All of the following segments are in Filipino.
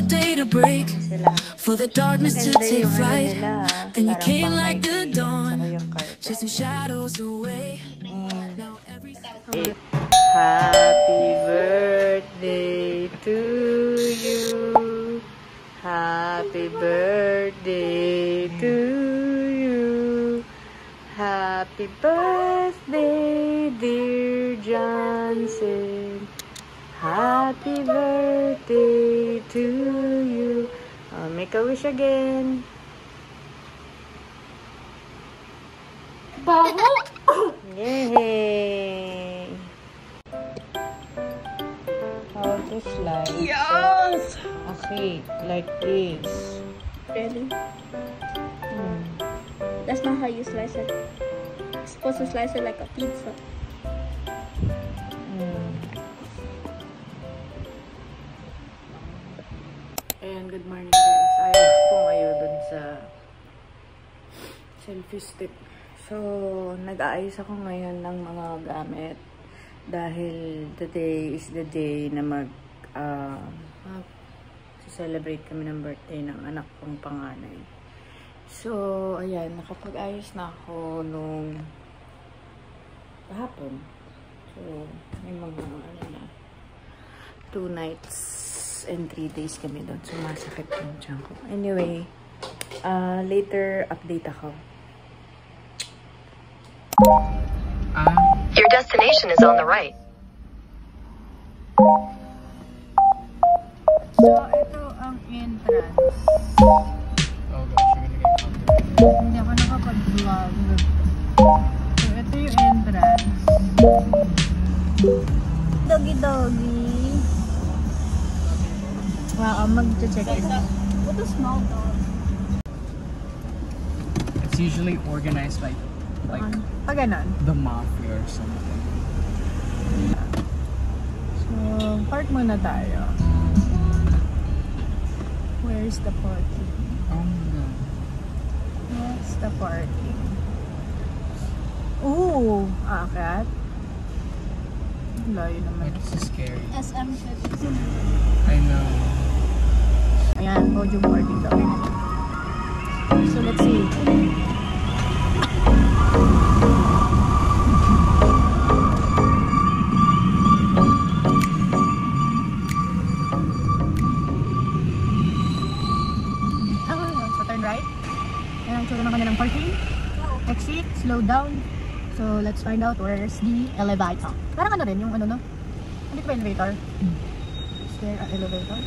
day to break, for the darkness to take flight. Then you came like the dawn, chasing shadows away. Now every Happy birthday to you. Happy birthday to you. Happy birthday, dear Johnson. Happy birthday to you. Make a wish again. Baho! Yay! How to slice? Yes! Okay, like this. Really? That's not how you slice it. You're supposed to slice it like a pizza. Ayan, good morning guys. Ayos po kayo dun sa selfie stick. So, nag-aayos ako ngayon ng mga gamit dahil today is the day na celebrate kami ng birthday ng anak kong panganay. So, ayan, nakapag-ayos na ako nung kahapon. So, may mga 2 nights and 3 days kami doon. Sumasakit yung tiyan ko. Anyway, later update ako. Your destination is on the right. So, ito ang entrance. Oh gosh, you're gonna get comfortable. Hindi ako nakapag-vlog. So, ito yung entrance. Doggy-doggy. Wow, mag-check in. What a small dog. It's usually organized by like Pag ganon. the mafia or something. So, park muna tayo. Where's the parking? Oh no. Where's the parking? Ooh! Akat. Layo naman. Like, this is scary. SM should. I know. Ayan, podium parking daw. So, let's see. So, turn right. Ayan, so naman kanilang parking. Exit, slow down. So, let's find out where's the elevator. Parang ano rin, yung ano no? Hindi ba elevator? Is there an elevator?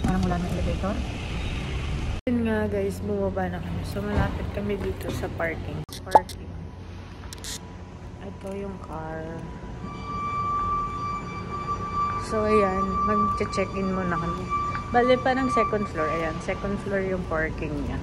Parang wala na elevator. Yun nga guys, bumaba na kami. So, malapit kami dito sa parking. Ito yung car. So, ayan. Mag-check-in muna kami. Bale pa ng second floor. Ayan, second floor yung parking niya.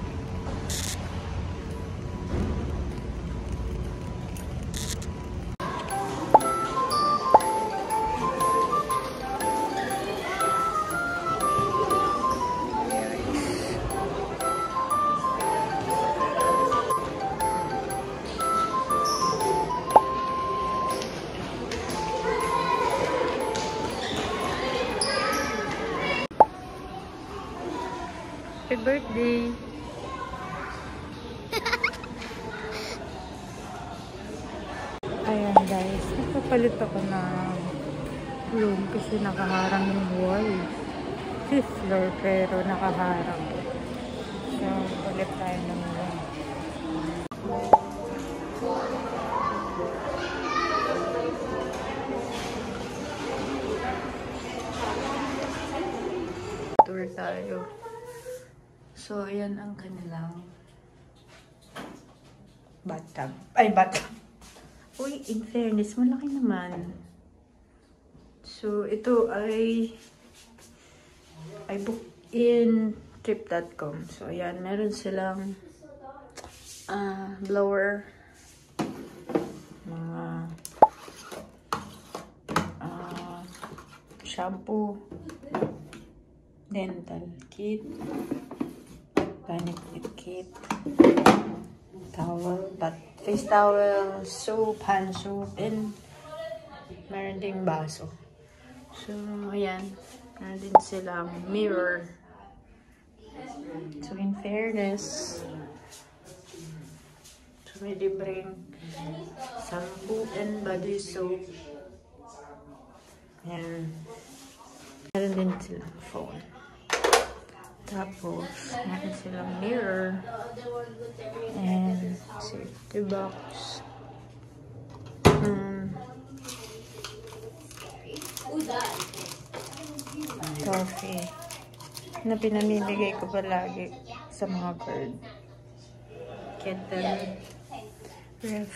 Happy birthday! Ayan guys, nakapalit ako ng room kasi nakaharang yung wall. 5th floor pero nakaharang. So, palit tayo ng room. Tour tayo. So, ayan ang kanilang bathtub. Ay, bathtub. Uy, in fairness, malaki naman. So, ito ay book in trip.com. So, ayan, meron silang blower, mga shampoo, dental kit, vanity kit, towel, face towel, soap, hand soap, and meron ding baso. So, ayan. Nandun silang mirror. So, in fairness, may libreng shampoo and body soap. And meron din silang phone. Tapos, meron silang mirror. And safety box. Coffee. Na pinamimigay ko palagi sa mga bird. Kettle. Ref.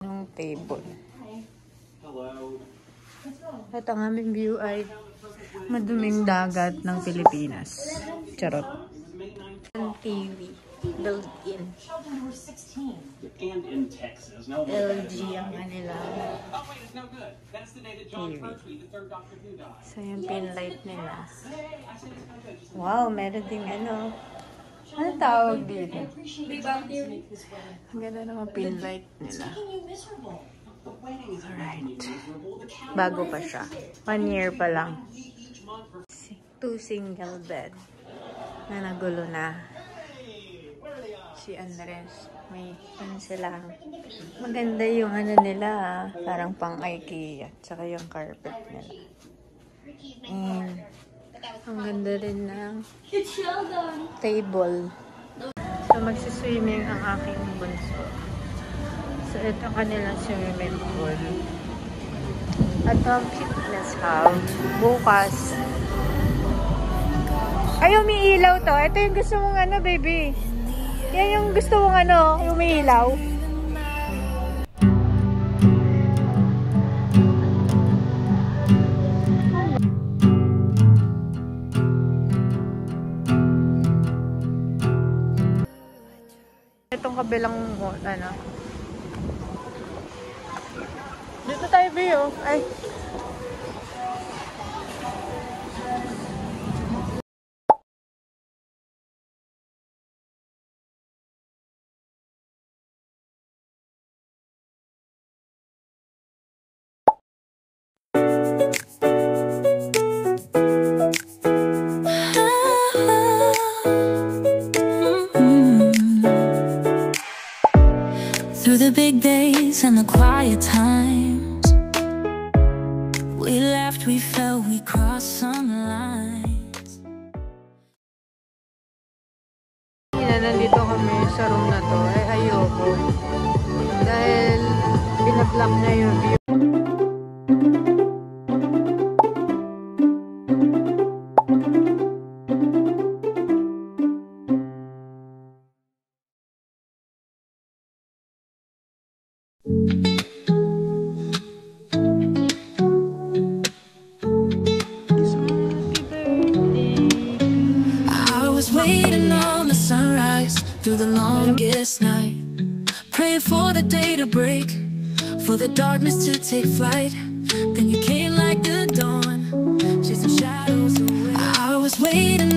Yung table. At ang aming view ay maduming dagat ng Pilipinas. Charot. Ang TV. Built-in. LG ang kanila. TV. So yung pin light nila. Wow, meron ding ano. Ano tawag dito? Ang ganda naman pin light nila. Alright. Bago pa siya. 1 year pa lang. 2 single bed. Na nagulo na. Si Andres. May ano silang. Maganda yung ano nila ha. Parang pang IKEA. Tsaka yung carpet nila. And ang ganda rin ng table. So magsiswimming ang aking bunso. So ito kanilang swimming pool. At ang fitness hub. Bukas. Ay, umiilaw to. Ito yung gusto mong ano, baby. Yan yung gusto mong ano, yung umiilaw. Itong kabilang ano. Dito tayo, Bio. Ay. Through the big days and the quiet times, we laughed, we felt, we crossed some lines. Nandito kami sa room na to, ay ayoko. Dahil binablock na yung view. Waiting on the sunrise through the longest night, praying for the day to break, for the darkness to take flight. Then you came like the dawn, chasing shadows away. I was waiting